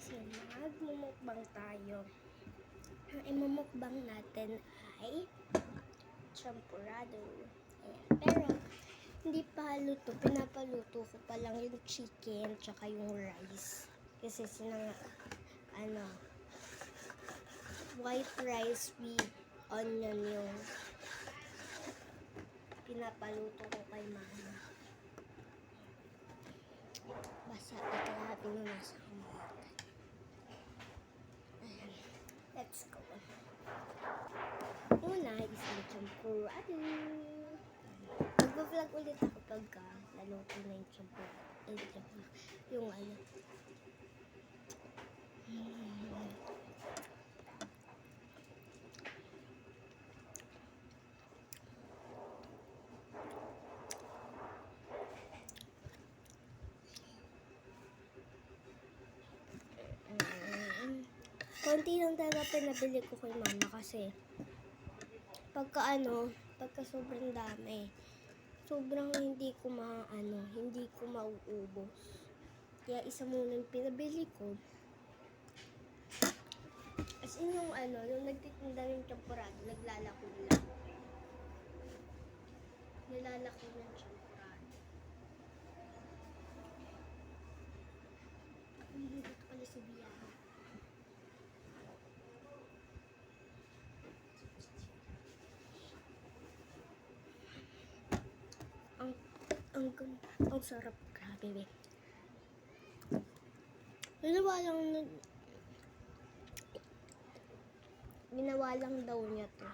guys, magmumukbang tayo. Ang imumukbang natin ay champurrado. Ayan. Pero, hindi pa luto. Pinapaluto ko pa lang yung chicken tsaka yung rice. Kasi white rice with onion yung pinapaluto ko kay mama. Basta ito na pinunasan ko muna. Ayan. Let's go. Una is yung champurrado. Mag-vlog ulit ako pagka naluto na yung champurrado. Yung ano. Konti lang talaga pinabili ko kay mama kasi pagka sobrang dami, sobrang hindi ko mauubos. Kaya isa muna yung pinabili ko. As in yung nagtitinda yung champurrado, naglalako lang. Nilalako ng champurrado. Hindi ko pala si Biyahe. Ang sarap, grabe. Ginawa lang daw niya to.